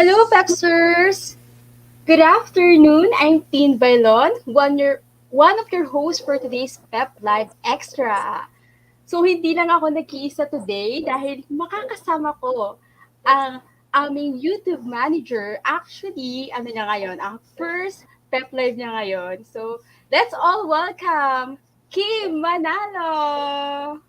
Hello, Pepsters! Good afternoon. I'm Tin Bailon, one of your hosts for today's Pep Live Extra. So, hindi lang ako nag-iisa today dahil makakasama ko ang aming YouTube manager. Actually, ano niya ngayon, ang first Pep Live niya ngayon. So, let's all welcome Kim Manalo!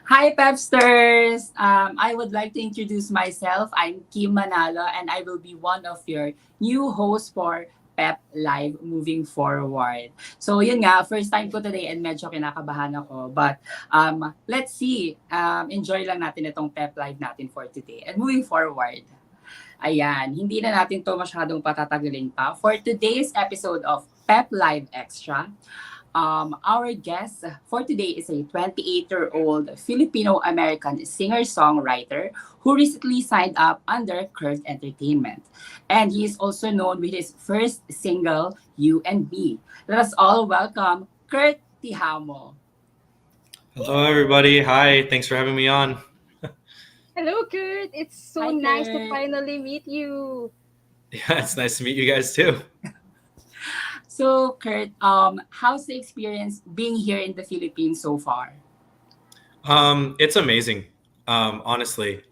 Hi, Pepsters! I would like to introduce myself. I'm Kim Manalo, and I will be one of your new hosts for Pep Live moving forward. So, yun nga, first time ko today and medyo kinakabahan ako. But let's see. Enjoy lang natin itong Pep Live natin for today. And moving forward, ayan, hindi na natin to masyadong patatagalin pa. For today's episode of Pep Live Extra, our guest for today is a 28-year-old Filipino-American singer-songwriter who recently signed up under Kurt Entertainment. And he is also known with his first single, You and Me. Let us all welcome Kurt Tijamo. Hello, everybody. Hi. Thanks for having me on. Hello, Kurt! It's so Hi, nice to Kurt. finally meet you. Yeah, it's nice to meet you guys too. So, Kurt, how's the experience being here in the Philippines so far? It's amazing, honestly.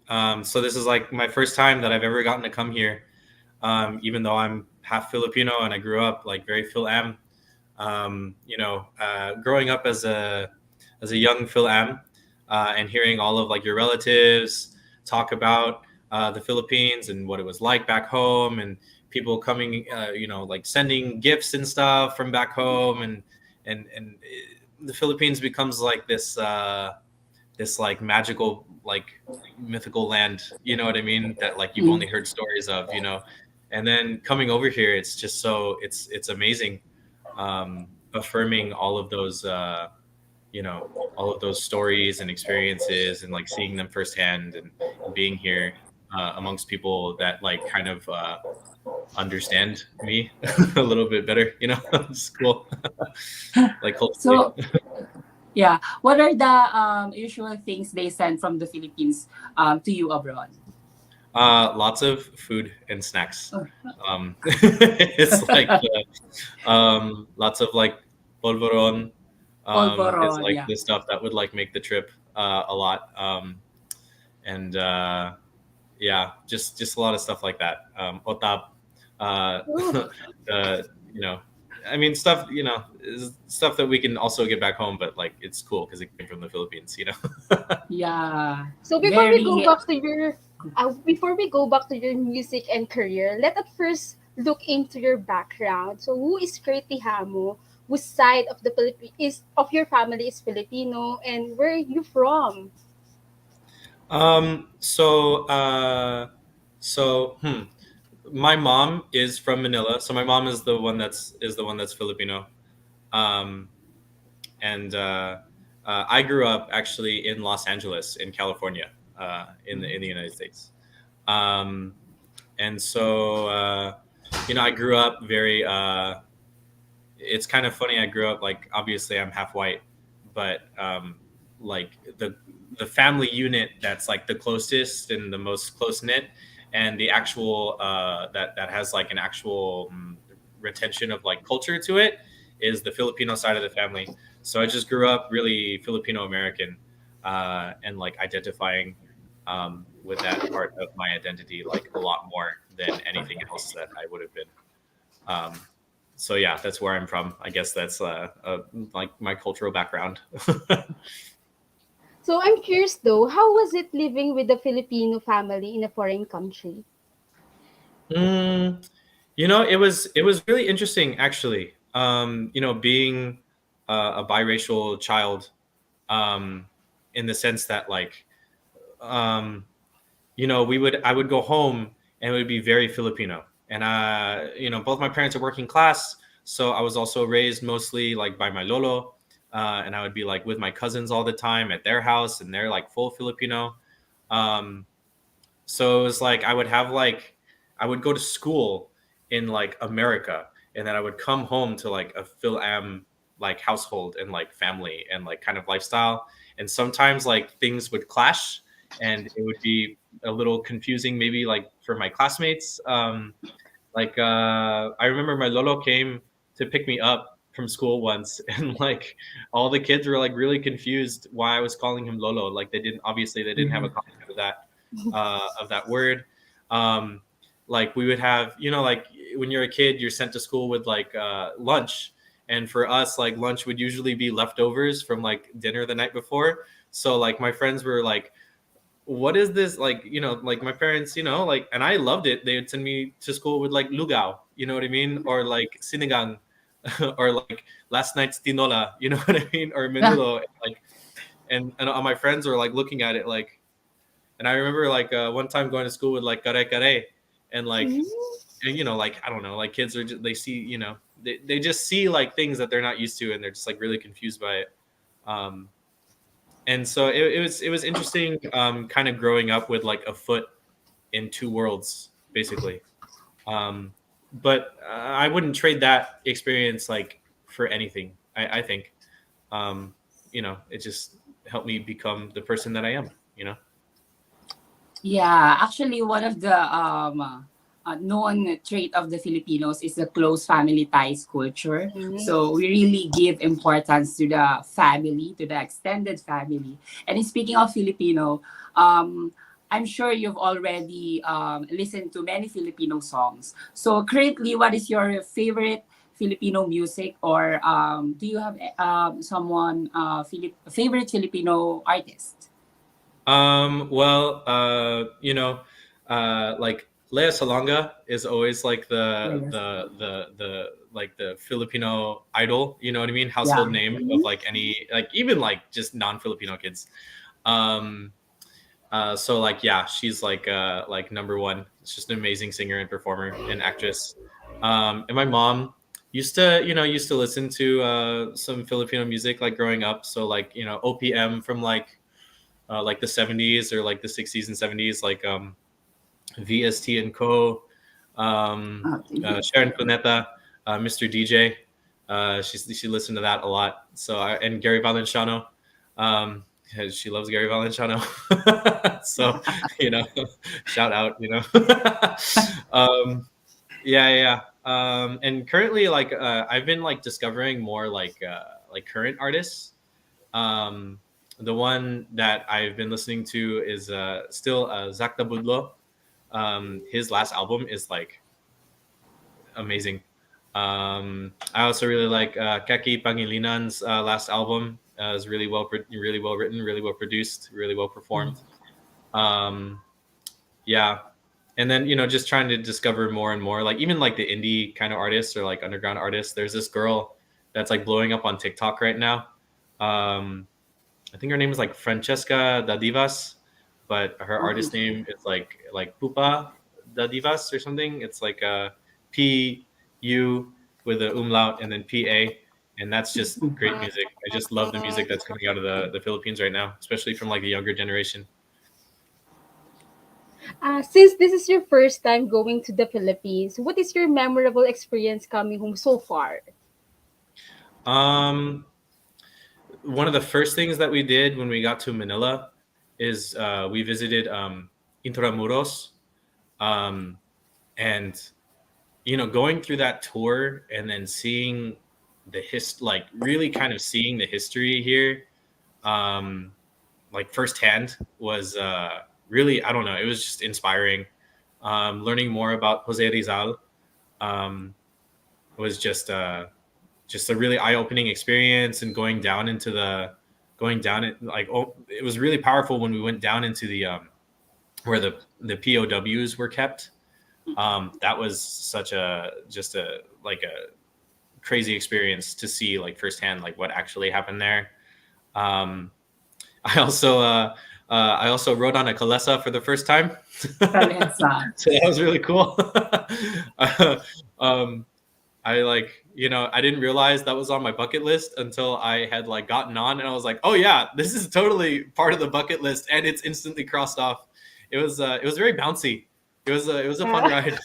So this is like my first time that I've ever gotten to come here. Even though I'm half Filipino and I grew up like very Phil-Am. Growing up as a young Phil-Am and hearing all of like your relatives talk about the Philippines and what it was like back home, and people coming, like sending gifts and stuff from back home, and the Philippines becomes like this like magical, like mythical land. You know what I mean? That like you've only heard stories of, and then coming over here, it's just so it's amazing, affirming all of those stories and experiences, and like seeing them firsthand, and being here amongst people that like kind of understand me a little bit better. It's cool. Like So, culturally. yeah, what are the usual things they send from the Philippines to you abroad? Lots of food and snacks. It's like lots of like polvoron. Is Polvoron, like yeah. the stuff that would like make the trip a lot. And yeah, just a lot of stuff like that. Otap, Oh, the I mean stuff is stuff that we can also get back home, but like it's cool because it came from the Philippines. Yeah, so very. before we go back to your music and career, let us first look into your background. So who is Kurt Tijamo? Whose side of the Philippines is of your family is Filipino, and where are you from? Um, so, uh, so my mom is from Manila. So my mom is the one that's Filipino. Um, and I grew up actually in Los Angeles, in California, in the United States. Um, and so I grew up very. It's kind of funny. I grew up like obviously I'm half white, but like the family unit that's like the closest and the most close knit, and the actual that has like an actual retention of like culture to it, is the Filipino side of the family. So I just grew up really Filipino American, and like identifying with that part of my identity like a lot more than anything else that I would have been. Um, so yeah, that's where I'm from. I guess that's like my cultural background. So I'm curious though, how was it living with a Filipino family in a foreign country? Mm, it was really interesting actually. Being a biracial child, um, in the sense that like, um, I would go home and it would be very Filipino. And both my parents are working class, so I was also raised mostly like by my lolo, and I would be like with my cousins all the time at their house, and they're like full Filipino. Um, so it was like I would go to school in like America, and then I would come home to like a Phil Am like household and like family and like kind of lifestyle. And sometimes like things would clash, and it would be a little confusing maybe like for my classmates. I remember my lolo came to pick me up from school once, and like all the kids were like really confused why I was calling him lolo. Like they didn't have a concept of that word. Um, like we would have, like when you're a kid, you're sent to school with like lunch, and for us, like lunch would usually be leftovers from like dinner the night before. So like my friends were like, what is this, like, like my parents, like, and I loved it, they would send me to school with like lugao, you know what I mean, or like sinigang, or like last night's tinola, you know what I mean, or menudo, and like, and all my friends were like looking at it like, and I remember like one time going to school with like kare kare, and like, and, like I don't know, like kids are just, they see, they just see like things that they're not used to, and they're just like really confused by it. um and so it was interesting, kind of growing up with like a foot in two worlds basically. But I wouldn't trade that experience like for anything. I think, it just helped me become the person that I am. Yeah, actually, one of the known trait of the Filipinos is the close family ties culture. So we really give importance to the family, to the extended family. And speaking of Filipino, I'm sure you've already listened to many Filipino songs. So currently, what is your favorite Filipino music, or do you have someone favorite Filipino artist? Well, like Lea Salonga is always like Yes. the Filipino idol, you know what I mean? Yeah. Household name of like any, like even like just non-Filipino kids. Um, so like, yeah, she's like number one. It's just an amazing singer and performer and actress. And my mom used to listen to some Filipino music like growing up. So like, OPM from like the 70s or like the 60s and 70s, like VST and Co, Okay. Sharon Cuneta, Mr. DJ. She listened to that a lot. And Gary Valenciano. Um, she loves Gary Valenciano. So, you know, shout out. um, yeah, yeah. And currently, like, I've been like discovering more like current artists. Um, the one that I've been listening to is still Zack Tabudlo. His last album is like amazing. I also really like Kaki Pangilinan's last album. Is really well written, really well produced, really well performed. Um, yeah, and then just trying to discover more and more, like even like the indie kind of artists or like underground artists. There's this girl that's like blowing up on TikTok right now. Um, I think her name is like Francesca Dadivas, but her artist name is like Pupa Dadivas or something. It's like P-U with the umlaut and then P-A. And that's just great music. I just love the music that's coming out of the Philippines right now, especially from like the younger generation. Since this is your first time going to the Philippines, what is your memorable experience coming home so far? Um, One of the first things that we did when we got to Manila is we visited Intramuros. Um, and going through that tour and then seeing like really kind of seeing the history here, um like firsthand, was really, I don't know, it was just inspiring. Learning more about Jose Rizal was just a really eye-opening experience, and going down it, like, oh, it was really powerful when we went down into the where the POWs were kept. That was such a just a like a crazy experience to see like firsthand like what actually happened there. Um, I also I also rode on a Kalesa for the first time, so Kalesa. that was really cool. um, I like, I didn't realize that was on my bucket list until I had like gotten on, and I was like, oh yeah, this is totally part of the bucket list, and it's instantly crossed off. It was very bouncy. It was a fun Uh, ride.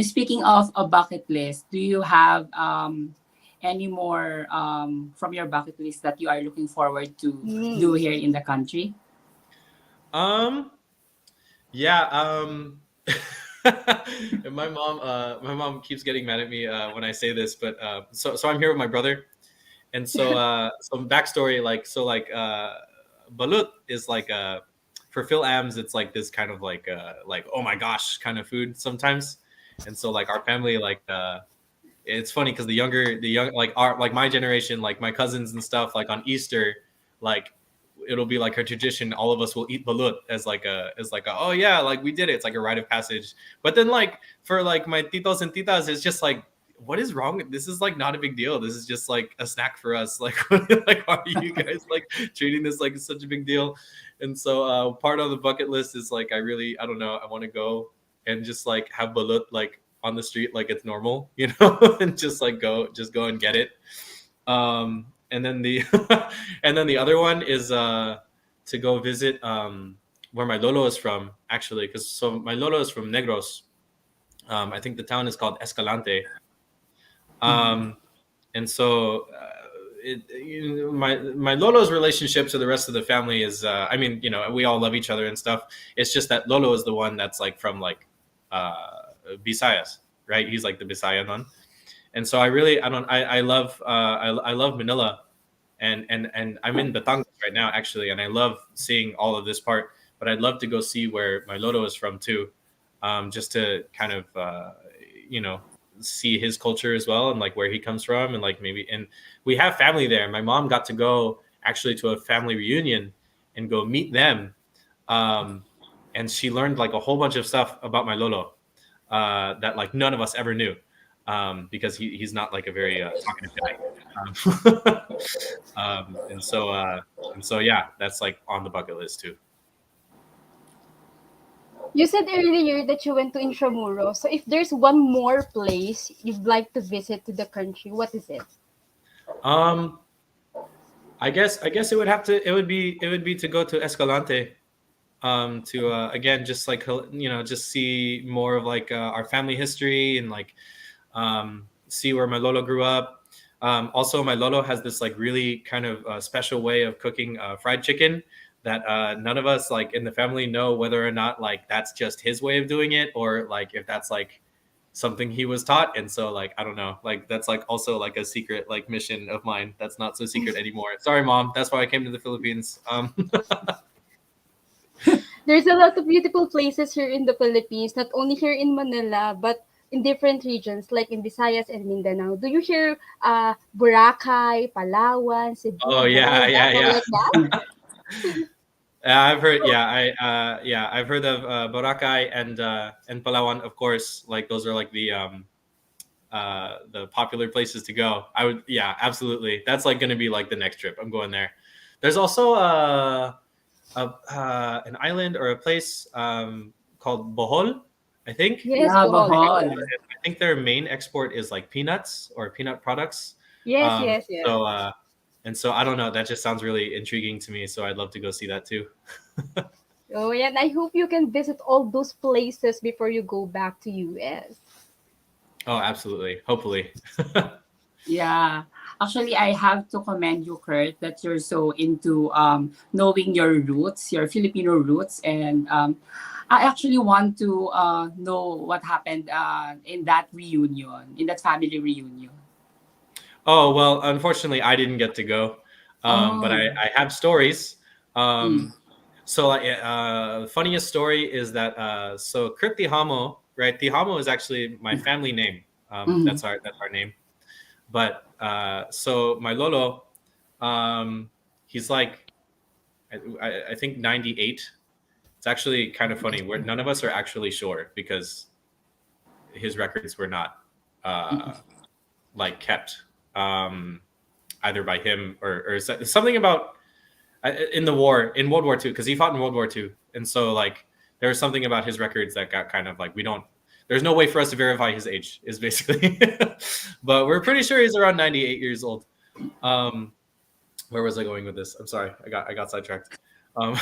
Speaking of a bucket list, do you have any more from your bucket list that you are looking forward to do mm. here in the country? Um, yeah. And my mom keeps getting mad at me when I say this, but so I'm here with my brother, and some backstory, balut is for Phil Ams, it's like this kind of like oh my gosh kind of food sometimes, and so like our family it's funny because the young like our like my generation, like my cousins and stuff, like on Easter, like it'll be like a tradition. All of us will eat balut as like a oh yeah, like we did it. It's like a rite of passage. But then like for like my titos and titas, it's just like what is wrong? This is like not a big deal. This is just like a snack for us. Like like why are you guys like treating this like such a big deal? And so part of the bucket list is like I don't know, I want to go and just like have balut like on the street like it's normal, you know, and just go and get it. And then the and then the other one is to go visit where my lolo is from actually, because so my lolo is from Negros. I think the town is called Escalante. Mhm. Um, and so my lolo's relationship to the rest of the family is I mean, you know, we all love each other and stuff. It's just that lolo is the one that's like from like Visayas, right? He's like the Bisayan one. And so I love I love Manila, and I'm in Batangas right now actually, and I love seeing all of this part. But I'd love to go see where my Lolo is from too, just to kind of you know, see his culture as well, and like where he comes from, and like maybe, and we have family there. My mom got to go actually to a family reunion and go meet them, um, and she learned like a whole bunch of stuff about my Lolo that like none of us ever knew, because he's not like a very talkative guy. And so yeah, that's like on the bucket list too. You said earlier that you went to Intramuros. So if there's one more place you'd like to visit to the country, what is it? Um, I guess it would be to go to Escalante, to again just like you know, just see more of like our family history, and like see where my lolo grew up. Also, my lolo has this like really kind of special way of cooking fried chicken that none of us like in the family know whether or not like that's just his way of doing it, or like if that's like something he was taught. And so like I don't know, like that's like also like a secret like mission of mine that's not so secret anymore. Sorry mom, that's why I came to the Philippines. There's a lot of beautiful places here in the Philippines, not only here in Manila, but in different regions like in Visayas and Mindanao. Do you hear Boracay, Palawan, Cebu, Oh yeah, Bohol, yeah, something yeah. like that? I've heard. Yeah, yeah, I've heard of Boracay and Palawan, of course. Like those are like the popular places to go. I would, yeah, absolutely. That's like going to be like the next trip. I'm going there. There's also an island or a place called Bohol, I think. Yes, Yeah, Bohol. Bohol. I think their main export is like peanuts or peanut products. Yes, yes, yes. So and so I don't know. That just sounds really intriguing to me. So I'd love to go see that too. Oh, yeah, and I hope you can visit all those places before you go back to US. Oh, absolutely. Hopefully. Yeah. Actually, I have to commend you, Kurt, that you're so into knowing your roots, your Filipino roots. And I actually want to know what happened in that reunion, in that family reunion. Oh, well, unfortunately, I didn't get to go. But Oh. I have stories. Mm. Um, so, like, the funniest story is that so Kurt Tijamo, right? Tijamo is actually my family name. Mm. That's our name. But so my lolo, he's like I think 98. It's actually kind of funny. Where none of us are actually sure because his records were not uh, like kept either by him or something about in the war in World War II, because he fought in World War II, and so like there was something about his records that got kind of like we don't. There's no way for us to verify his age, is basically, but we're pretty sure he's around 98 years old. Um, where was I going with this? I'm sorry, I got sidetracked. About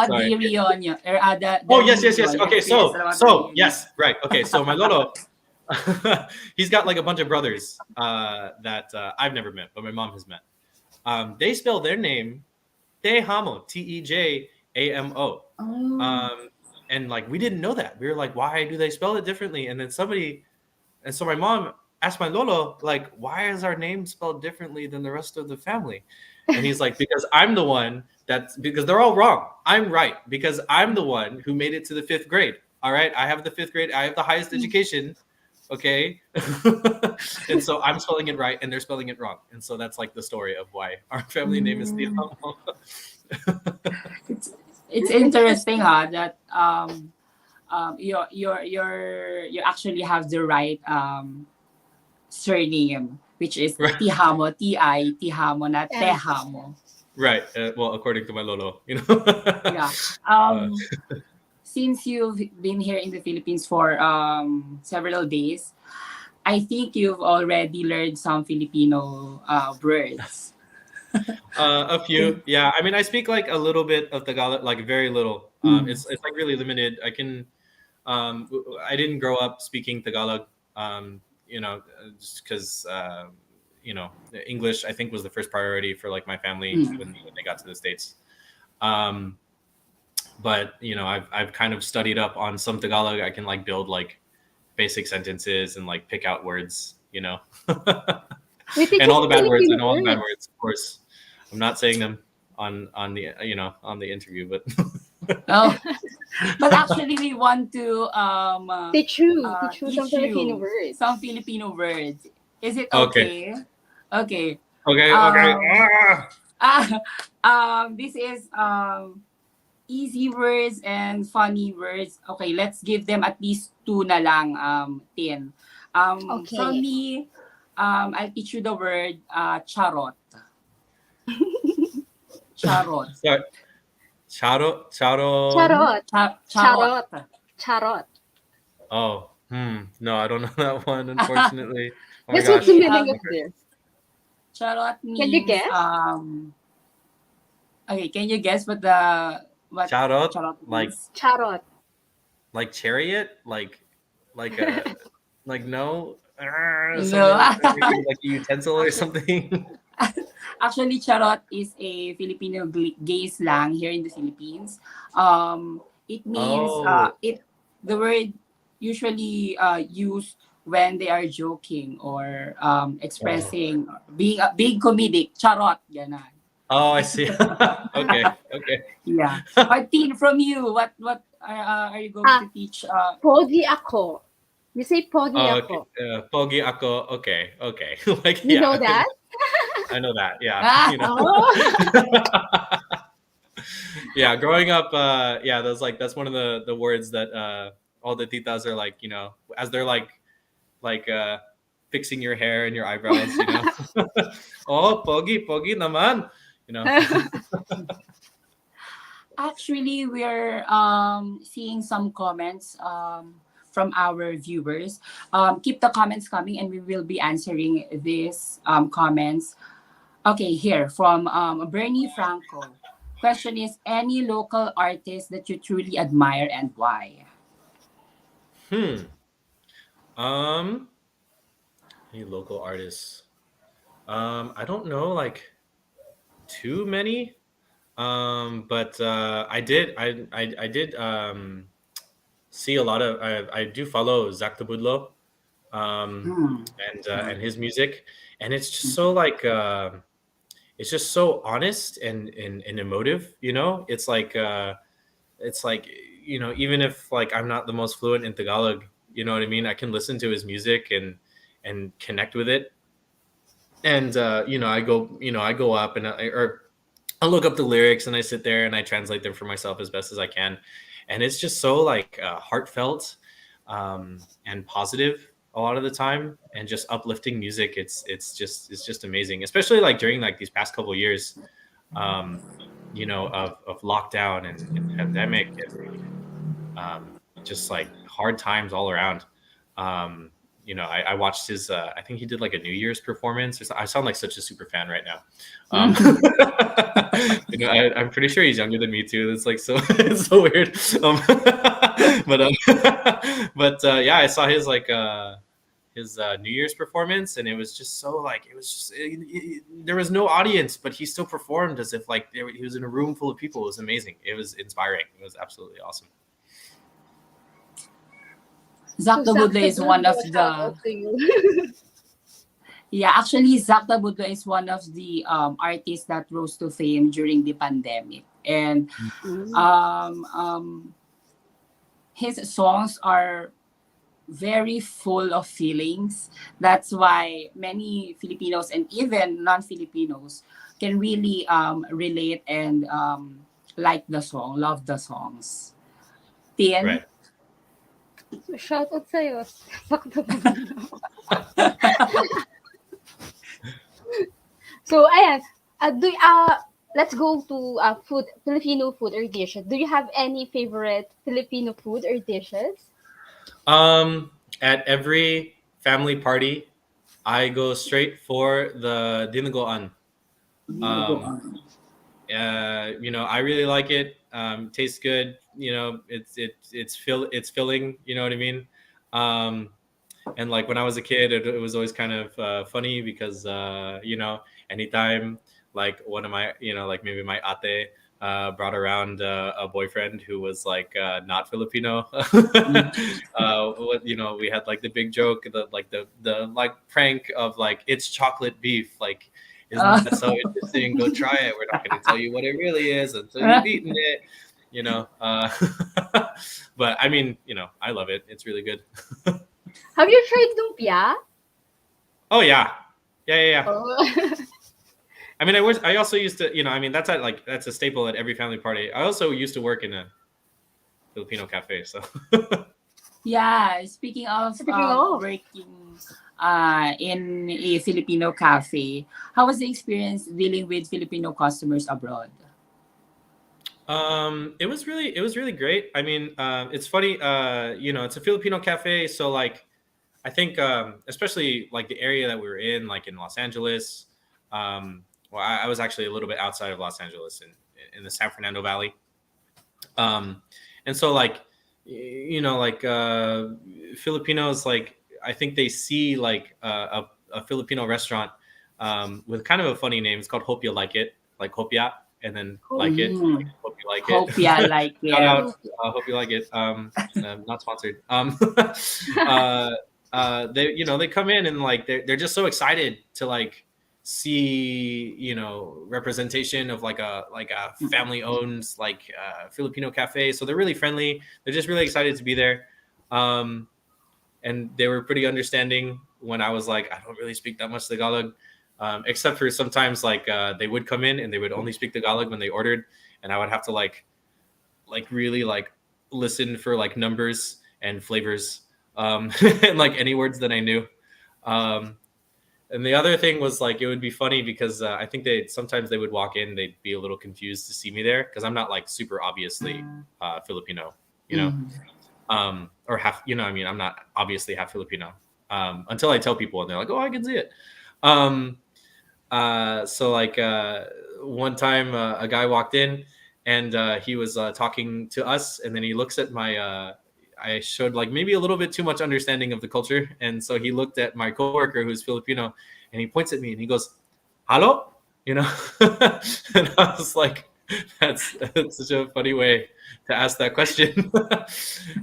Sorry. the reunion, or the Oh yes, yes, yes. reunion, your Okay, experience so about the reunion. yes, right. Okay, so my lolo, he's got like a bunch of brothers that I've never met, but my mom has met. They spell their name Tejamo, Tejamo. Oh. And like we didn't know that. We were like, why do they spell it differently? And then so my mom asked my lolo, like, why is our name spelled differently than the rest of the family? And he's like, because they're all wrong. I'm right because I'm the one who made it to the 5th grade. All right, I have the 5th grade. I have the highest education. Okay, and so I'm spelling it right, and they're spelling it wrong, and so that's like the story of why our family name is Mm. Tejamo. It's it's interesting, that you actually have the right surname, which is Right. Tijamo, Tijamo, not Yes. Tejamo. Right. Well, according to my lolo, you know. Yeah. Uh, Since you've been here in the Philippines for several days, I think you've already learned some Filipino words. a few, yeah. I mean, I speak like a little bit of Tagalog, like very little. Mm. It's like really limited. I didn't grow up speaking Tagalog. Just because English I think was the first priority for like my family Mm. when they got to the States. Um, but I've kind of studied up on some Tagalog. I can like build like basic sentences and like pick out words. We think And all it's the bad words. I Filipino know all the bad words. words. Of course, I'm not saying them on the on the interview, but Oh, but actually, we want to Teach you some teach Filipino you words. some Filipino words. Is it okay, okay? Okay. okay. Um, this is easy words and funny words. Okay, let's give them at least 2 na lang, Tin. From Okay. me, I'll teach you the word charot. Charot. Sorry. Charo. Charot. Charot. Charot. Oh, no, I don't know that one, unfortunately. Oh my That's what's the gosh. meaning of this. Charot Can you means guess? okay, can you guess what Charot, charot like means? Charot. chariot, like no, No. something like a utensil or something. Actually, charot is a Filipino gay slang here in the Philippines. It means Oh, the word usually used when they are joking or expressing, being comedic. Charot, ganon. oh, I see. Okay, okay. Yeah. Martin, from you, what are you going to teach? Pogi ako. You say pogi Oh, okay. ako. Pogi ako. Okay, okay. Like You yeah, know that? I know that. Yeah, Ah, Oh. yeah. Growing up, yeah, that's one of the words that all the titas are like, as they're like fixing your hair and your eyebrows, Oh, pogi naman, you know. actually, we're seeing some comments from our viewers. Keep the comments coming, and we will be answering these comments. Okay, here from Bernie Franco. Question is, any local artist that you truly admire and why? Hmm. Um. Any local artists? I don't know, like too many. But I did see a lot of. I do follow Zack Tabudlo, Hmm. and his music, and it's just so like it's just so honest and emotive. It's like even if like I'm not the most fluent in Tagalog, you know what I mean. I can listen to his music and connect with it, and I go up and I look up the lyrics and I sit there and I translate them for myself as best as I can, and it's just so like heartfelt and positive a lot of the time, and just uplifting music. It's just amazing, especially like during like these past couple of years, of lockdown and pandemic and just like hard times all around. I watched his. I think he did like a New Year's performance. I sound like such a super fan right now. I'm pretty sure he's younger than me too. It's like so. It's so weird. But yeah, I saw his like his New Year's performance, and it was just so like there was no audience, but he still performed as if like he was in a room full of people. It was amazing. It was inspiring. It was absolutely awesome. Zack So Zach Tabudlo is one Tabudlo, of shout the out to you. yeah, actually Zack Tabudlo is one of the artists that rose to fame during the pandemic. And Mm. um, um, his songs are very full of feelings. That's why many Filipinos and even non-Filipinos can really relate and like the song, love the songs. Tien? Right. So shout out sa'yo. Sakto naman. So, ayan. Let's go to food, Filipino food or dishes. Do you have any favorite Filipino food or dishes? At every family party, I go straight for the dinuguan. Go Um, on. I really like it. Tastes good. It's filling. You know what I mean? Um, and like when I was a kid, it was always kind of funny because anytime like one of my like maybe my ate brought around a boyfriend who was like not Filipino. We had like the big joke, the like prank of like it's chocolate beef. Like, isn't Uh, that so interesting? Go try it. We're not going to tell you what it really is until you've eaten it. You know, but I mean, I love it. It's really good. Have you tried lumpia? Oh yeah, yeah. Oh. I mean, I also used to, I mean, that's a staple at every family party. I also used to work in a Filipino cafe, so. yeah, speaking of Speaking of, working in a Filipino cafe, how was the experience dealing with Filipino customers abroad? It was really great. I mean, it's funny. It's a Filipino cafe, so like, I think, especially like the area that we were in, like in Los Angeles. Well, I was actually a little bit outside of Los Angeles in the San Fernando Valley. And so like, like Filipinos, like I think they see like a Filipino restaurant with kind of a funny name. It's called Hope You Like It, like Hope Ya, and then hope, like it. Mm, Hope you like it. hope ya like Shout it. out. hope. Hope you like it. Not sponsored. Uh, they come in and like they're just so excited to like see representation of like a family owned like Filipino cafe. So they're really friendly. They're just really excited to be there. Um, and they were pretty understanding when I was like, I don't really speak that much Tagalog, except for sometimes like they would come in and they would only speak Tagalog when they ordered, and I would have to like really like listen for like numbers and flavors, and like any words that I knew. Um, and the other thing was like it would be funny because I think they would walk in, they'd be a little confused to see me there because I'm not like super obviously Filipino, you know, Mm. or half, I mean, I'm not obviously half Filipino until I tell people and they're like, oh, I can see it. Um, so like one time a guy walked in and he was talking to us, and then he looks at my I showed like maybe a little bit too much understanding of the culture, and so he looked at my coworker who's Filipino and he points at me and he goes, hello, and I was like, that's such a funny way to ask that question.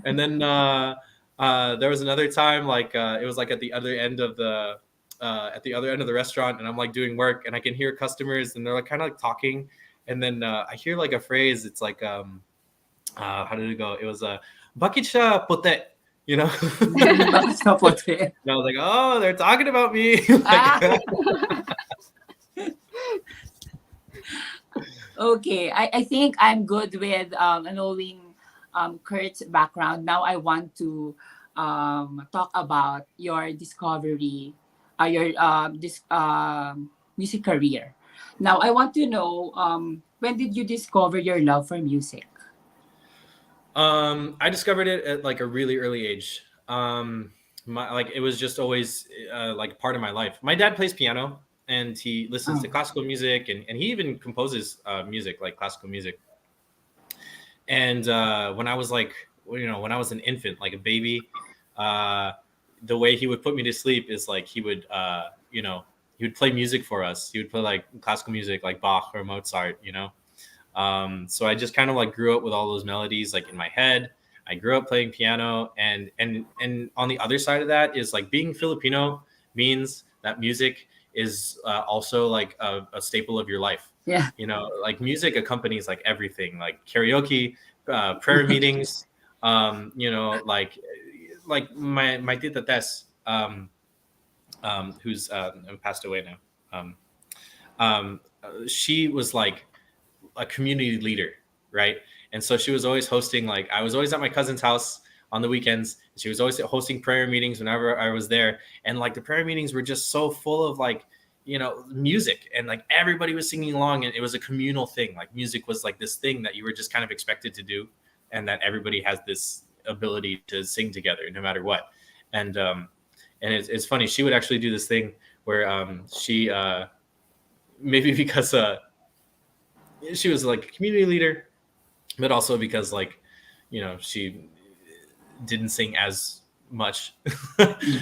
And then there was another time like it was like at the other end of the restaurant, and I'm like doing work and I can hear customers and they're like kind of like talking, and then I hear like a phrase. It's like how did it go? It was a bakit siya puti, you know. Bakit ka puti? And I was like, oh, they're talking about me. Ah, Like, okay. I think I'm good with knowing Kurt's background. Now I want to talk about your discovery, your music career. Now I want to know when did you discover your love for music? I discovered it at like a really early age. Like it was just always like part of my life. My dad plays piano and he listens to Oh. classical music, and he even composes music, like classical music. And when I was like, when I was an infant, like a baby, uh, the way he would put me to sleep is like he would he would play music for us. He would play like classical music like Bach or Mozart, so I just kind of like grew up with all those melodies like in my head. I grew up playing piano, and on the other side of that is like being Filipino means that music is also like a staple of your life. Yeah. Like music accompanies like everything, like karaoke, prayer meetings, like my tita Tess, who's passed away now. She was like a community leader, right? And so she was always hosting, like I was always at my cousin's house on the weekends. She was always hosting prayer meetings whenever I was there. And like the prayer meetings were just so full of like, music, and like everybody was singing along, and it was a communal thing. Like music was like this thing that you were just kind of expected to do, and that everybody has this ability to sing together no matter what. And it's funny, she would actually do this thing where she maybe because she was like a community leader, but also because like she didn't sing as much.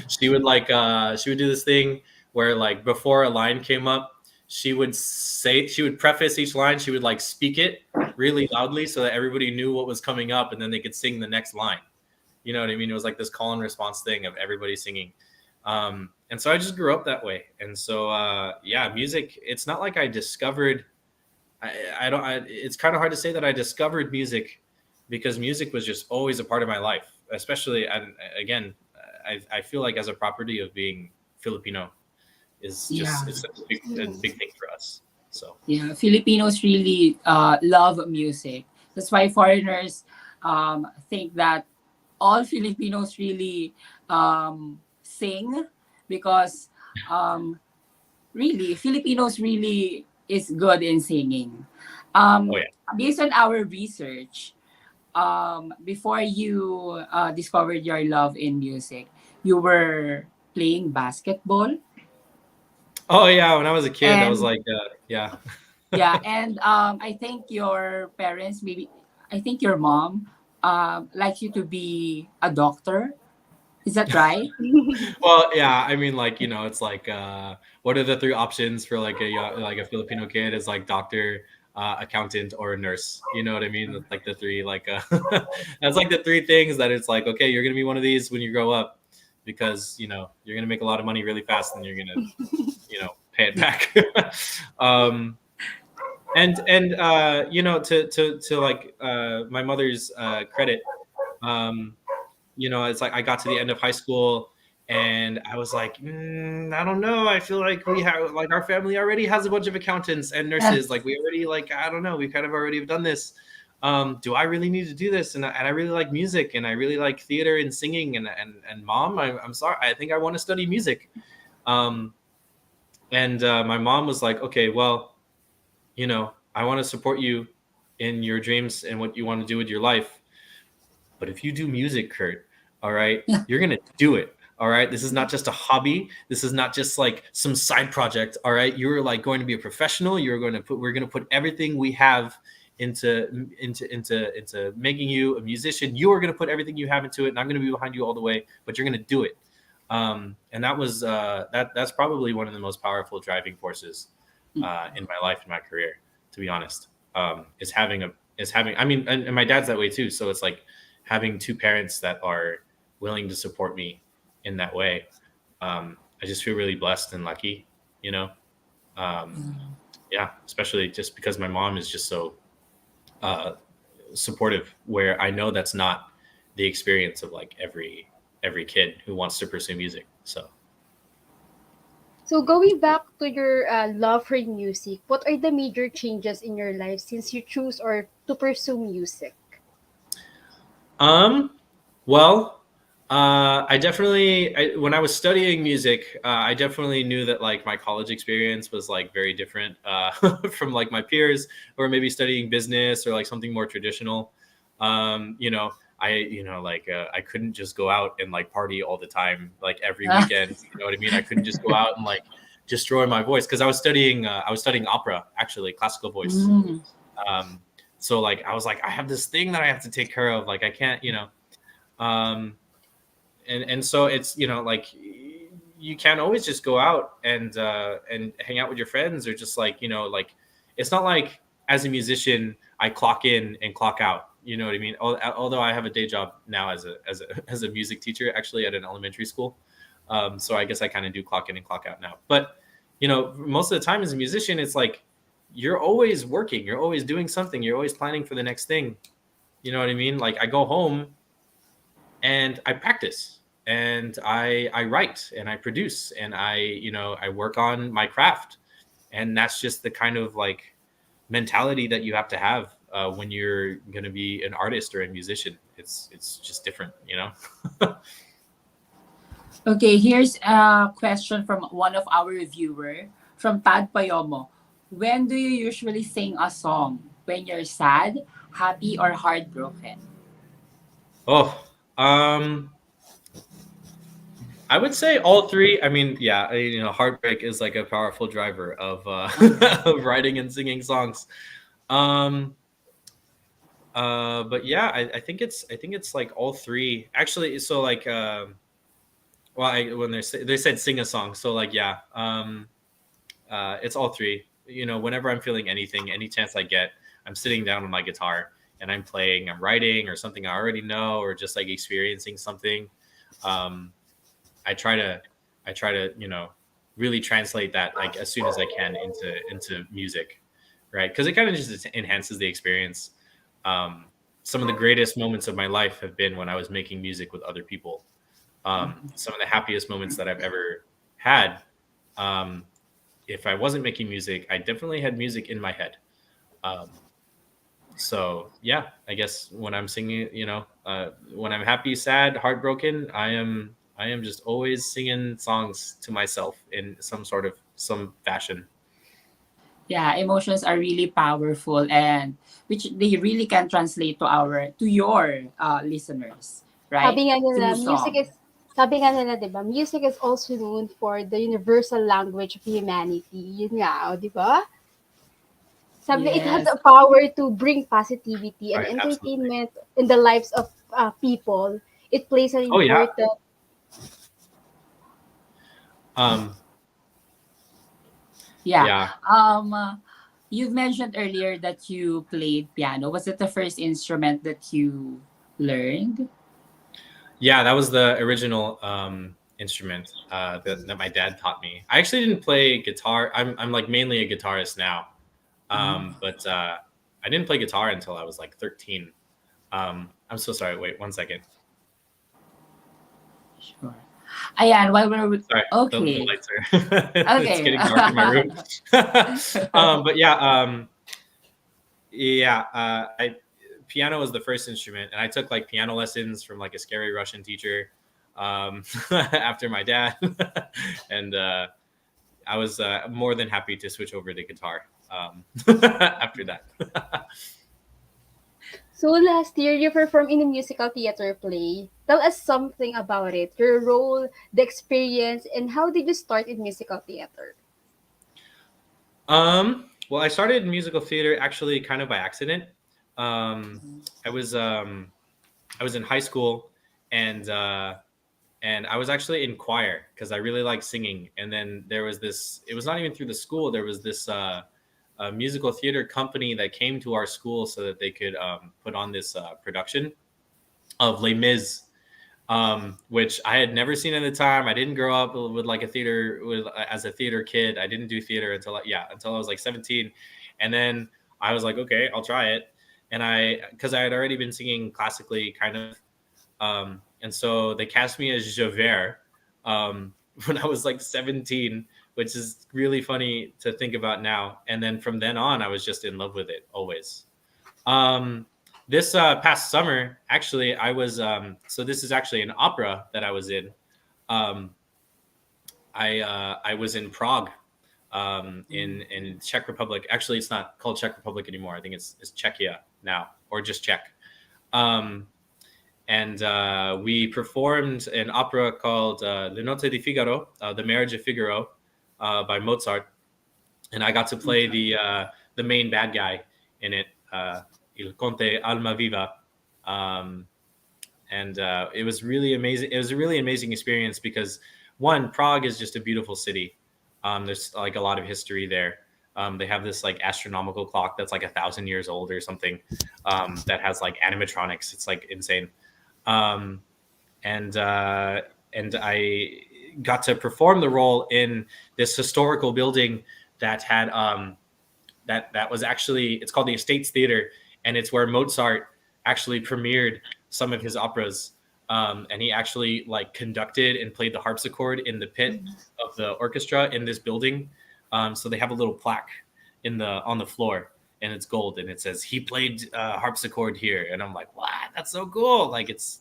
She would do this thing where like before a line came up, she would preface each line. She would like speak it really loudly so that everybody knew what was coming up, and then they could sing the next line. You know what I mean? It was like this call and response thing of everybody singing. And so I just grew up that way. And so music, it's not like I discovered it's kind of hard to say that I discovered music, because music was just always a part of my life, especially, and again, I feel like as a property of being Filipino is just, Yeah. it's a big thing for us. So Yeah, Filipinos really love music. That's why foreigners think that all Filipinos really sing, because really Filipinos really is good in singing. oh yeah. Based on our research, before you discovered your love in music, you were playing basketball. Oh yeah, when I was a kid I was And like yeah. yeah, and I think your parents, maybe, I think your mom, likes you to be a doctor. Is that right? Well, yeah, I mean, like, it's like what are the three options for like a Filipino kid? Is like doctor, accountant, or a nurse. You know what I mean? That's like the three, like that's like the three things that it's like, okay, you're gonna be one of these when you grow up, because you're gonna make a lot of money really fast, and you're gonna pay it back. um and to like my mother's credit, um it's like I got to the end of high school, and I was like, I don't know. I feel like we have, like, our family already has a bunch of accountants and nurses. Like, we already, like, I don't know. We kind of already have done this. Do I really need to do this? And I really like music, and I really like theater and singing. And mom, I'm sorry. I think I want to study music. Um, and my mom was like, okay, well, I want to support you in your dreams and what you want to do with your life. But if you do music, Kurt, all right, you're going to do it. All right. This is not just a hobby. This is not just like some side project. All right. You're like going to be a professional. We're going to put everything we have into making you a musician. You are going to put everything you have into it, and I'm going to be behind you all the way, but you're going to do it. And that was, that's probably one of the most powerful driving forces in my life, in my career, to be honest, is having, I mean, and my dad's that way too. So it's like having two parents that are willing to support me in that way. I just feel really blessed and lucky, yeah, especially just because my mom is just so supportive, where I know that's not the experience of like every kid who wants to pursue music. So going back to your love for music, what are the major changes in your life since you choose or to pursue music? Um, well, when I was studying music, I definitely knew that like my college experience was like very different from like my peers who are maybe studying business or like something more traditional. I couldn't just go out and like party all the time, like every weekend. You know what I mean? I couldn't just go out and like destroy my voice, because I was studying opera, actually, classical voice. Mm. So like I was like, I have this thing that I have to take care of. Like I can't, um, and so it's, you know, like you can't always just go out and hang out with your friends, or just like, you know, like it's not like as a musician I clock in and clock out. You know what I mean? Although I have a day job now as a music teacher, actually at an elementary school, so I guess I kind of do clock in and clock out now. But you know, most of the time as a musician, it's like you're always working, you're always doing something, you're always planning for the next thing. You know what I mean? Like I go home and I practice and I write and I produce and I, you know, I work on my craft. And that's just the kind of like mentality that you have to have when you're going to be an artist or a musician. It's just different, you know. Okay, here's a question from one of our viewer from Tad Payomo. When do you usually sing a song? When you're sad, happy, or heartbroken? Oh, I would say all three. I mean, yeah, you know, heartbreak is like a powerful driver of Uh-huh. of writing and singing songs. Um, but yeah, I think it's like all three actually. So like, well, when they said sing a song, so like yeah, it's all three. You know, whenever I'm feeling anything, any chance I get, I'm sitting down with my guitar and I'm playing, I'm writing, or something I already know, or just like experiencing something. Um, I try to you know, really translate that like as soon as I can into music, right? Because it kind of just enhances the experience. Um, some of the greatest moments of my life have been when I was making music with other people. Some of the happiest moments that I've ever had. Um, if I wasn't making music, I definitely had music in my head. Um, so yeah, I guess when I'm singing, you know, when I'm happy, sad, heartbroken, I am just always singing songs to myself in some fashion. Yeah, emotions are really powerful, and which they really can translate to your listeners, Sabi right? nga nila, Through song. sabi nga nila, 'di ba, music is also known for the universal language of humanity. Yun nga, oh, 'di ba? Sabi nga, it has Yes. a power to bring positivity and Right, absolutely. entertainment in the lives of people. It plays an Oh yeah. important. Um, Yeah. yeah. Um you've mentioned earlier that you played piano. Was it the first instrument that you learned? Yeah, that was the original instrument that my dad taught me. I actually didn't play guitar. I'm like mainly a guitarist now. Mm, But I didn't play guitar until I was like 13. I'm so sorry. Wait 1 second. sure. Ayan, while we're Sorry, the okay. lights are it's Okay. getting dark in my room. But yeah, yeah, I piano was the first instrument, and I took like piano lessons from like a scary Russian teacher after my dad, and I was more than happy to switch over to guitar after that. So last year, you performed in a musical theater play. Tell us something about it, your role, the experience, and how did you start in musical theater? Well, I started musical theater actually kind of by accident. Um, I was um, I was in high school, and I was actually in choir because I really like singing. And then there was this. It was not even through the school. There was this a musical theater company that came to our school so that they could put on this production of Les Mis, which I had never seen at the time. I didn't grow up with like a theater with as a theater kid. I didn't do theater until until I was like 17, and then I was like, okay, I'll try it. And I because I had already been singing classically, kind of, and so they cast me as Javert when I was like 17, which is really funny to think about now. And then from then on, I was just in love with it always. Um, this past summer, actually, I was so this is actually an opera that I was in. Um, I was in Prague, in Czech Republic. Actually, it's not called Czech Republic anymore. I think it's Czechia now, or just Czech. Um, and we performed an opera called Le Notte di Figaro, The Marriage of Figaro, by Mozart, and I got to play okay. the main bad guy in it, Il Conte Almaviva, um, and it was really amazing. It was a really amazing experience because one, Prague is just a beautiful city. There's like a lot of history there. They have this like astronomical clock that's like 1,000 years old or something, that has like animatronics. It's like insane. Um, and and I got to perform the role in this historical building that had that was actually, it's called the Estates Theater, and it's where Mozart actually premiered some of his operas. And he actually like conducted and played the harpsichord in the pit of the orchestra in this building. So they have a little plaque in the on the floor, and it's gold, and it says he played harpsichord here. And I'm like, wow, that's so cool! Like it's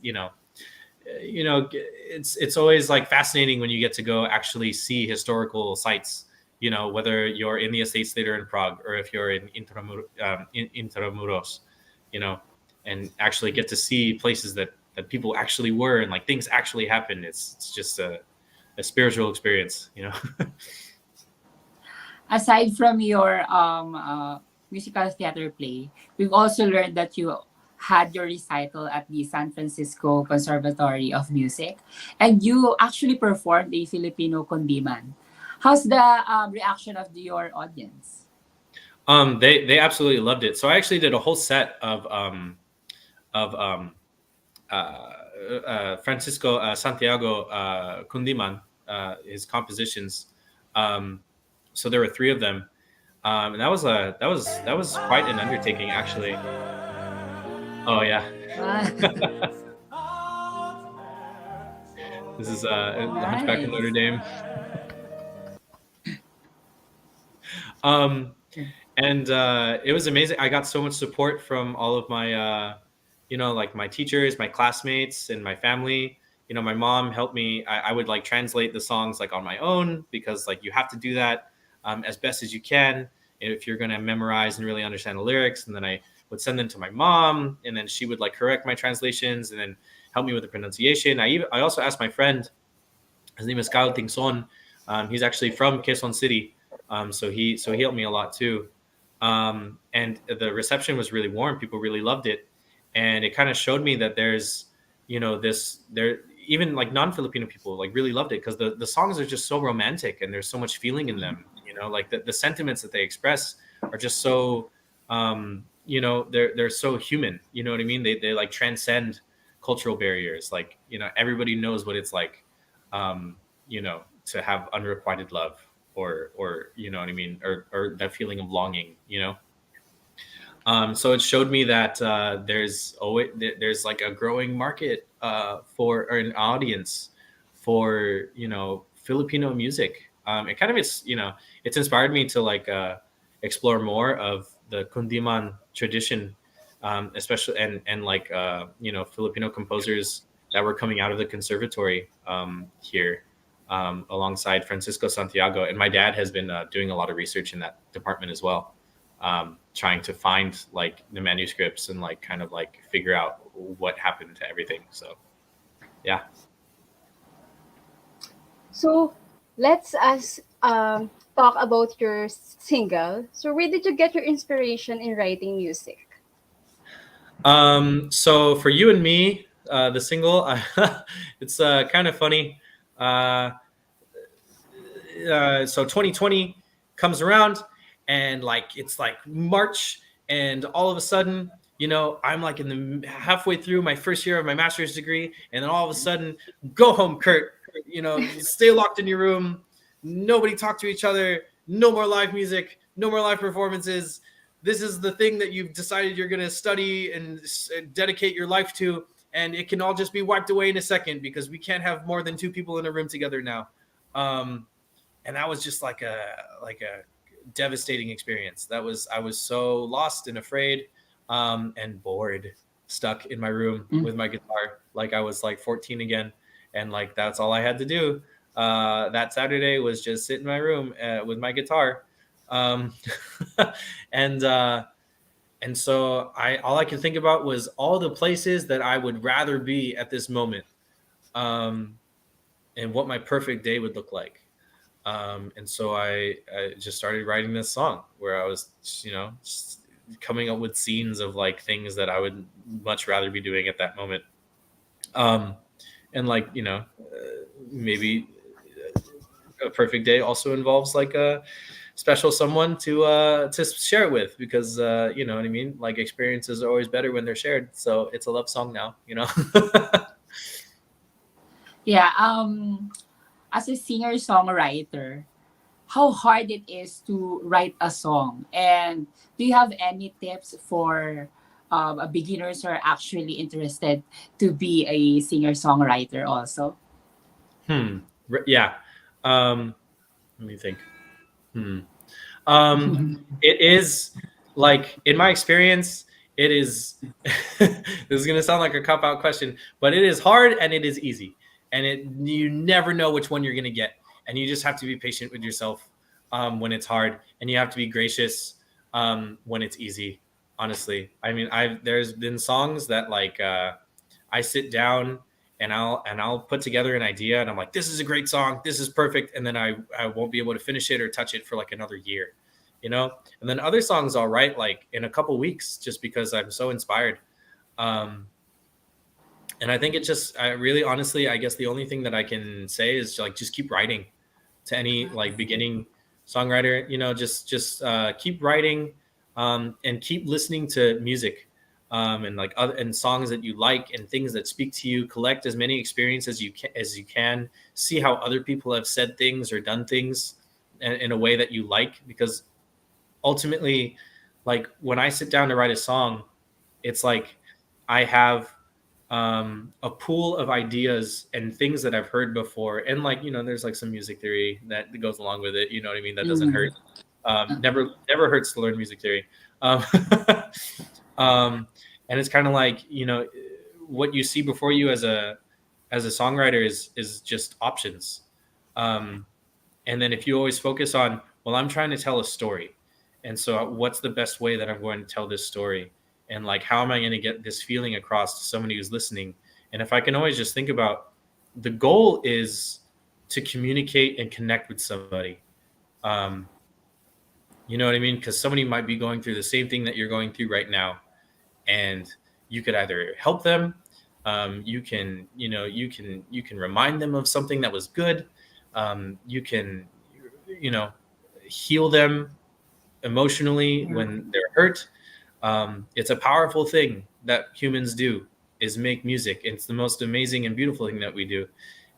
it's always like fascinating when you get to go actually see historical sites, whether you're in the Estates Theater in Prague or if you're in Intramuros, and actually get to see places that people actually were, and like things actually happened. It's just a spiritual experience. Aside from your musical theater play, we've also learned that you had your recital at the San Francisco Conservatory of Music, and you actually performed a Filipino kundiman. How's the reaction of your audience? They absolutely loved it. So I actually did a whole set of Francisco Santiago Kundiman, his compositions. So there were three of them, and that was quite an undertaking, actually. Oh yeah, this is Hunchback of Notre Nice. Dame. Um, and it was amazing. I got so much support from all of my like my teachers, my classmates, and my family. My mom helped me. I would like translate the songs like on my own, because like you have to do that as best as you can if you're going to memorize and really understand the lyrics. And then I would send them to my mom, and then she would like correct my translations and then help me with the pronunciation. I also asked my friend, his name is Kyle Tingson. He's actually from Quezon City, so he helped me a lot too. And the reception was really warm. People really loved it, and it kind of showed me that there's, this there even like non-Filipino people like really loved it, because the songs are just so romantic and there's so much feeling in them. Like the sentiments that they express are just so, they're so human. You know what I mean? They like transcend cultural barriers. Like everybody knows what it's like, to have unrequited love, or you know what I mean, or that feeling of longing. So it showed me that there's like a growing market for, or an audience for, Filipino music. It kind of it's inspired me to like explore more of the kundiman tradition, especially, and like Filipino composers that were coming out of the conservatory here, alongside Francisco Santiago. And my dad has been doing a lot of research in that department as well, trying to find like the manuscripts and like kind of like figure out what happened to everything. So yeah. So let's talk about your single. So where did you get your inspiration in writing music? So for You and Me, the single, it's kind of funny. Uh, so 2020 comes around, and like it's like March, and all of a sudden, I'm like in the halfway through my first year of my master's degree, and then all of a sudden, go home, Kurt. Stay locked in your room. Nobody talk to each other. No more live music. No more live performances. This is the thing that you've decided you're going to study and dedicate your life to, and it can all just be wiped away in a second, because we can't have more than two people in a room together now. And that was just like a devastating experience. I was so lost and afraid, and bored, stuck in my room with my guitar, like I was like 14 again, and like that's all I had to do. That Saturday was just sit in my room with my guitar, um, and and so I all I could think about was all the places that I would rather be at this moment, um, and what my perfect day would look like. And so I just started writing this song, where I was, just coming up with scenes of like things that I would much rather be doing at that moment. um, and like maybe a perfect day also involves like a special someone to share it with, because you know what I mean, like experiences are always better when they're shared, so it's a love song now, you know. Yeah. As a singer-songwriter, how hard it is to write a song, and do you have any tips for beginners who are actually interested to be a singer-songwriter also? Hmm. Yeah. um Let me think. Hmm. Um, it is like in my experience, it is. This is gonna sound like a cop out question, but it is hard and it is easy, and you never know which one you're gonna get, and you just have to be patient with yourself when it's hard, and you have to be gracious when it's easy. Honestly, I mean, I've there's been songs that like I sit down and I'll put together an idea and I'm like, this is a great song, this is perfect, and then I won't be able to finish it or touch it for like another year, you know. And then other songs I'll write like in a couple weeks just because I'm so inspired. Um, and I think it just I really honestly I guess the only thing that I can say is like just keep writing to any like beginning songwriter, you know, just keep writing and keep listening to music and like other and songs that you like and things that speak to you. Collect as many experiences as you can. See how other people have said things or done things in a way that you like, because ultimately, like when I sit down to write a song, it's like I have a pool of ideas and things that I've heard before, and like there's like some music theory that goes along with it. You know what I mean? That doesn't hurt. Mhm. Never hurts to learn music theory. Um, um, and it's kind of like what you see before you as a songwriter is just options. Um, and then if you always focus on, well, I'm trying to tell a story, and so what's the best way that I'm going to tell this story, and like how am I going to get this feeling across to somebody who's listening? And if I can always just think about, the goal is to communicate and connect with somebody. um, you know what I mean? Because somebody might be going through the same thing that you're going through right now, and you could either help them, you can you can remind them of something that was good, you can you know heal them emotionally when they're hurt. It's a powerful thing that humans do, is make music. It's the most amazing and beautiful thing that we do.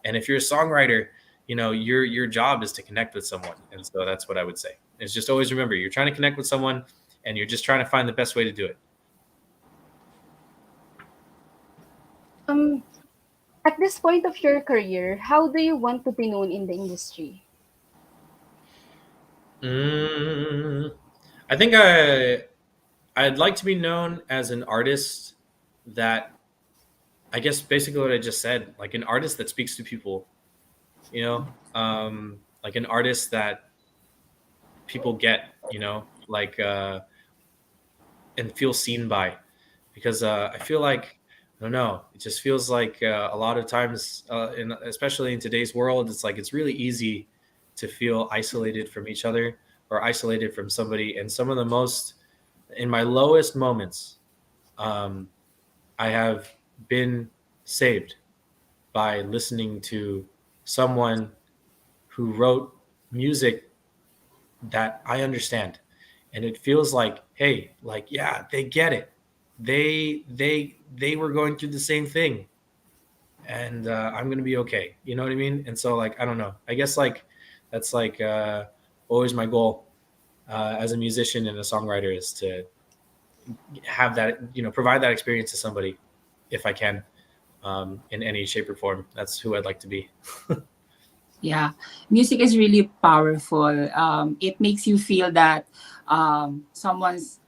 And if you're a songwriter, your job is to connect with someone, and so that's what I would say. Is just always remember, you're trying to connect with someone, and you're just trying to find the best way to do it. Um, at this point of your career, how do you want to be known in the industry? mm, I think I'd like to be known as an artist that, I guess basically what I just said, like an artist that speaks to people, like an artist that people get, like and feel seen by, because I feel like, I don't know, it just feels like a lot of times, especially in today's world, it's like it's really easy to feel isolated from each other or isolated from somebody. And some of the most, in my lowest moments, um, I have been saved by listening to someone who wrote music that I understand. And it feels like, hey, like, yeah, they get it. They were going through the same thing, and I'm gonna be okay. You know what I mean? And so, like, I don't know. I guess like that's like always my goal as a musician and a songwriter, is to have that, provide that experience to somebody if I can, in any shape or form. That's who I'd like to be. Yeah, music is really powerful. It makes you feel that someone's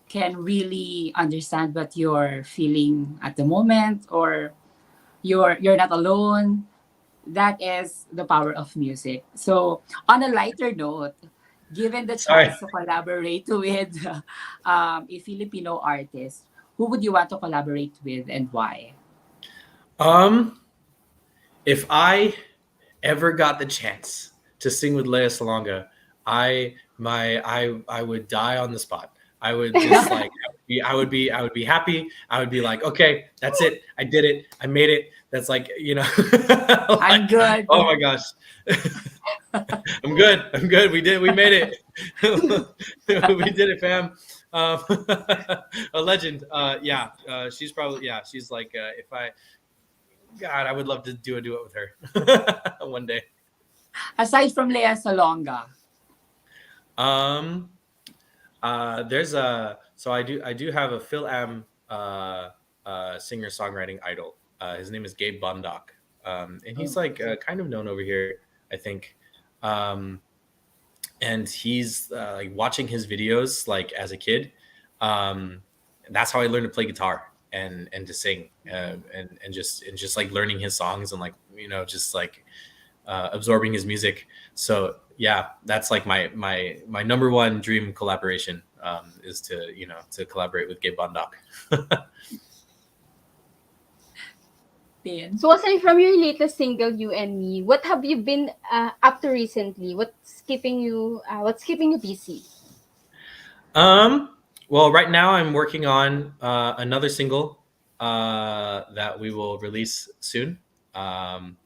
can really understand what you're feeling at the moment, or you're not alone. That is the power of music. So, on a lighter note, given the Sorry. chance to collaborate with a Filipino artist, who would you want to collaborate with and why? Um, if I ever got the chance to sing with Lea Salonga, I would die on the spot. I would just like I would be happy. I would be like, okay, that's it. I did it. I made it. That's like, I'm like, good. oh my gosh. I'm good. I'm good. We made it. We did it, fam. Um, a legend. Yeah. She's probably, yeah. She's like, if I, God, I would love to do a duet with her one day. Aside from Lea Salonga. Um, there's a so I do have a Phil Am singer songwriting idol. His name is Gabe Bondoc, and he's Oh. like kind of known over here, I think. Um, and he's like watching his videos like as a kid. Um, and that's how I learned to play guitar and to sing and just like learning his songs and like just like absorbing his music. So yeah, that's like my number one dream collaboration is to to collaborate with Gabe Bondoc. Tin. So aside from your latest single, You and Me, what have you been up to recently? What's keeping you busy? Um, well, right now I'm working on another single that we will release soon,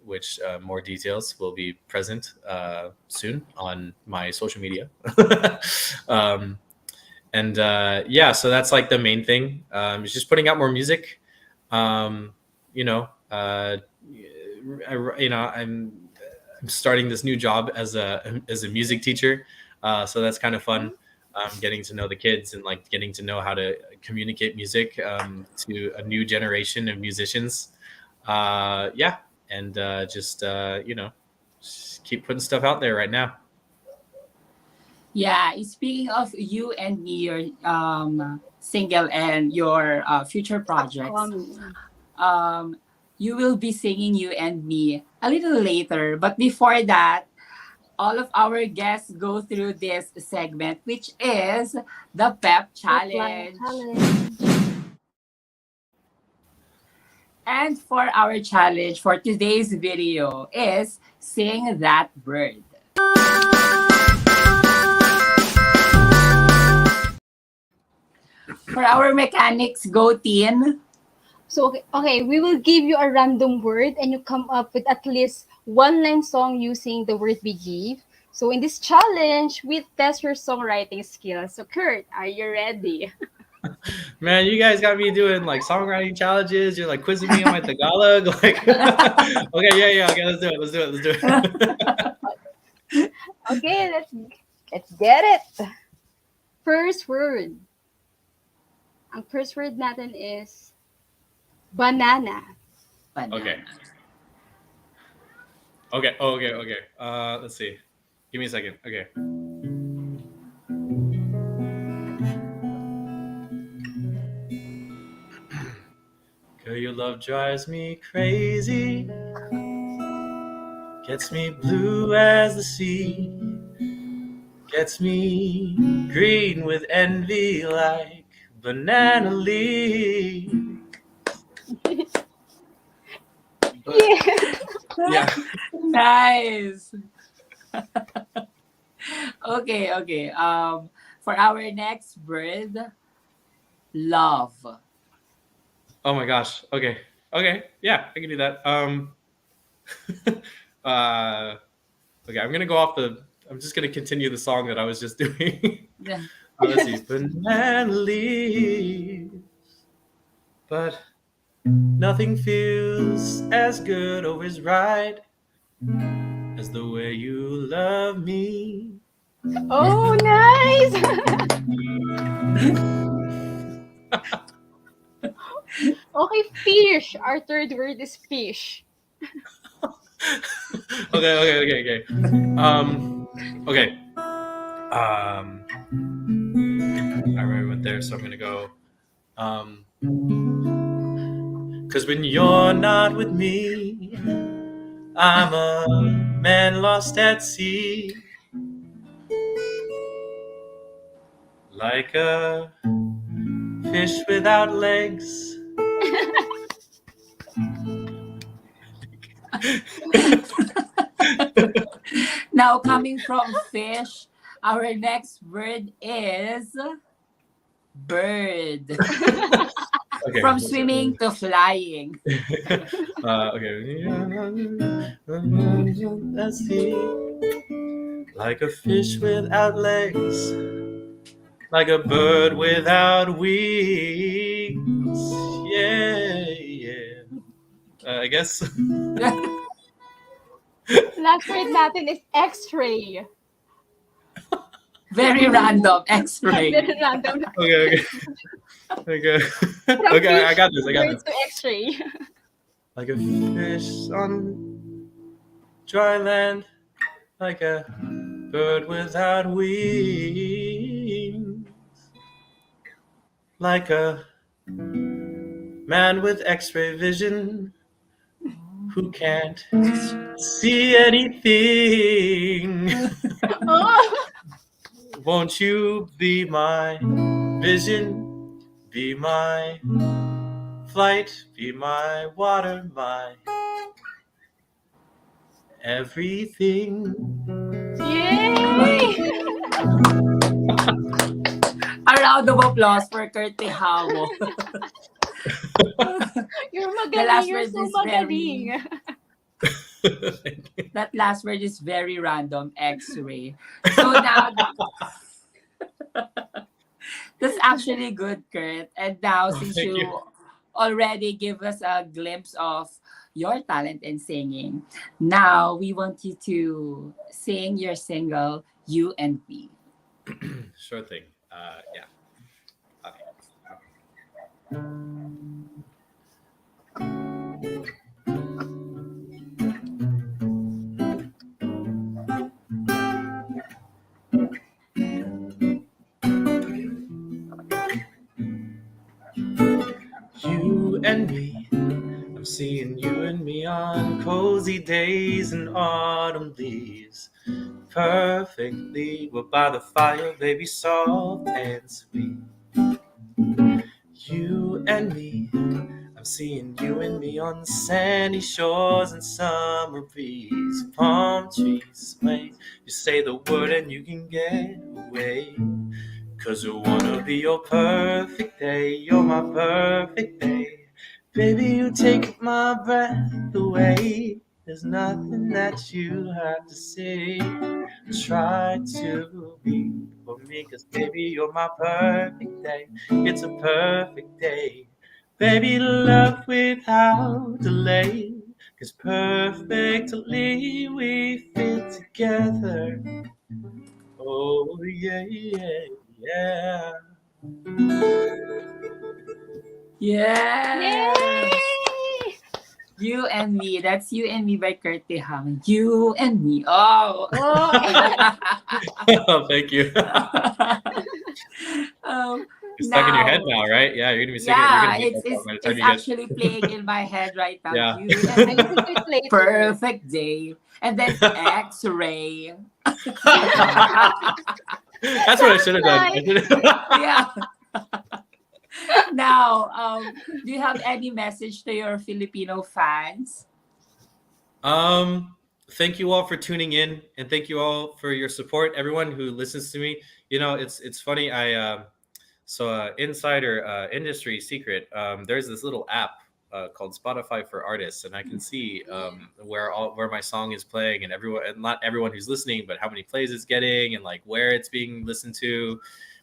which more details will be present soon on my social media. um, and yeah, so that's like the main thing. It's just putting out more music. Um, you know, uh, I'm starting this new job as a music teacher, so that's kind of fun. Getting to know the kids and like getting to know how to communicate music to a new generation of musicians. Yeah, and just keep putting stuff out there right now. Yeah, speaking of You and Me, your single and your future projects, Upcoming. um, you will be singing You and Me a little later. But before that, all of our guests go through this segment, which is the PEP Pep Live Challenge. Challenge. And for our challenge for today's video is Sing That Bird. For our mechanics, go Tin. So okay, we will give you a random word and you come up with at least one line song using the word we give. So in this challenge, we test your songwriting skills. So Kurt, are you ready? Man, you guys got me doing like songwriting challenges. You're like quizzing me on my Tagalog. Like, okay, yeah, okay, let's do it. Let's do it. Okay, let's get it. First word. Ang first word natin is banana. Okay. Okay. Oh, okay. Let's see. Give me a second. Okay. Girl, your love drives me crazy, gets me blue as the sea, gets me green with envy like banana leaf. Yeah. Yeah. Nice. Okay. For our next word, love. Oh my gosh. Okay. Yeah, I can do that. uh, okay, I'm just gonna continue the song that I was just doing. Yeah. Let's see. Banana leaves, but nothing feels as good or as right as the way you love me. Oh, nice. Okay, fish. Our third word is fish. Okay. Okay. I already went there, so I'm gonna go. Um, 'Cause when you're not with me, I'm a man lost at sea, like a fish without legs. Now, coming from fish, our next word is bird. Okay. From swimming to flying. Okay. Let's see. Like a fish without legs, like a bird without wings. Yeah, yeah. I guess. Last word natin is X-ray. Very random. X-ray. Very random. Okay, okay, okay. From Okay, I fish got this. to I got bird this. to X-ray. Like a fish on dry land, like a bird without wings, like a man with X-ray vision who can't see anything. Oh, Won't you be my vision, be my flight, be my water, my everything. yay! A round of applause for Kurt Tijamo. You're The magaling. last You're word so is very, magaling. that last word is very random. X-ray. So now, that's actually good, Kurt. And now, Oh, since thank you. you already give us a glimpse of your talent in singing, now we want you to sing your single, You and Me. Sure thing. Yeah. Okay. You and me. I'm seeing you and me on cozy days and autumn leaves. Perfectly, we're by the fire, baby, soft and sweet. You and me. I'm seeing you and me on sandy shores and summer breeze. Palm trees sway. You say the word and you can get away. 'Cause I wanna be your perfect day. You're my perfect day. Baby, you take my breath away. There's nothing that you have to say. Try to be for me. 'Cause baby, you're my perfect day. It's a perfect day. Baby, love without delay. 'Cause perfectly we fit together. Oh, yeah, yeah, yeah. Yes! Yay! You and Me. That's You and Me by Kurt Tijamo. You and Me. Oh! Oh, Oh, thank you. um, It's stuck in your head now, now, right? Yeah, you're gonna be singing. You're yeah, gonna hit that part by the time it's you get. actually playing in my head right now. Yeah. You and I Me. listen to it later. Perfect day. And then X-ray. That's what I should have done. Nice. Yeah. Now, do you have any message to your Filipino fans? Um, Thank you all for tuning in, and thank you all for your support. Everyone who listens to me, it's funny. Insider industry secret. There's this little app called Spotify for Artists, and I can see where my song is playing, and everyone, and not everyone who's listening, but how many plays it's getting, and like where it's being listened to,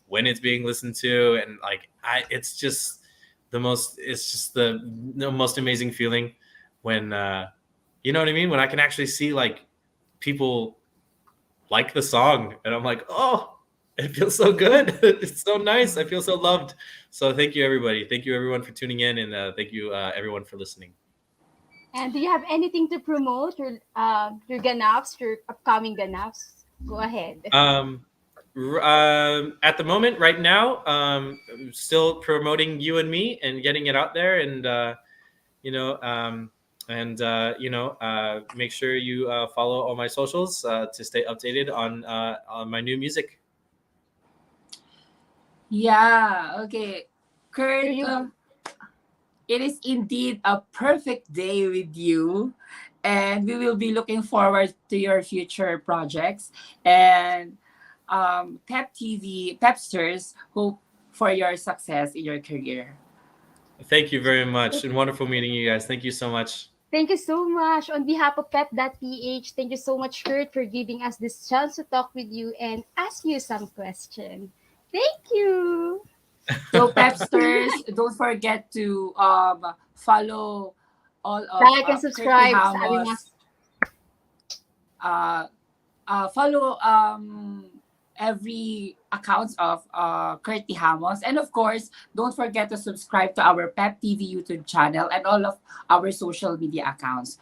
when it's being listened to, and like it's just the most amazing feeling when you know what I mean, when I can actually see like people like the song, and I'm like, oh, it feels so good. It's so nice. I feel so loved. So thank you, everybody. Thank you, everyone, for tuning in, and thank you, everyone, for listening. And do you have anything to promote your ganaps, your upcoming ganaps? Go ahead. At the moment, right now, I'm still promoting You and Me and getting it out there, and you know, make sure you follow all my socials to stay updated on my new music. Yeah, okay. Here Kurt, you go. it is indeed a perfect day with you. And we will be looking forward to your future projects. And PEP TV, Pepsters, hope for your success in your career. Thank you very much, and wonderful meeting you guys. Thank you so much. Thank you so much. On behalf of pep.ph, thank you so much, Kurt, for giving us this chance to talk with you and ask you some questions. Thank you. So Pepsters, don't forget to follow all of Like and Kurt subscribe sa aming mga Tijamo's follow every accounts of Kurt Tijamos. And of course, don't forget to subscribe to our PEP TV YouTube channel and all of our social media accounts.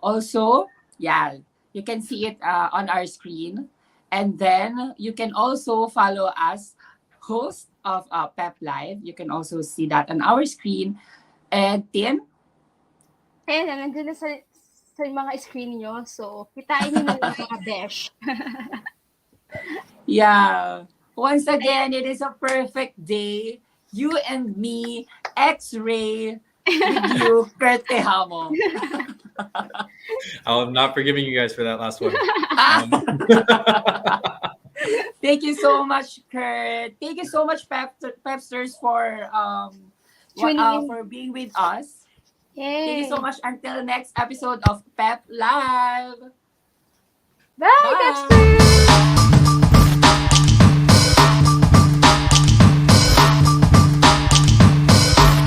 Also, yeah, you can see it on our screen. And then you can also follow us, host of PEP Live. You can also see that on our screen. And Tin, Ayan na, nandun na sa mga screen nyo. So, kitain nyo na lang mga besh. yeah. Once again, it is a perfect day. You and me, X-Ray, with you, Kurt Tijamo. I'm not forgiving you guys for that last one. Thank you so much, Kurt. Thank you so much, Pepsters, for Tuning in. for being with us. Yay. Thank you so much. Until next episode of PEP Live. Bye, Bye. Pepsters!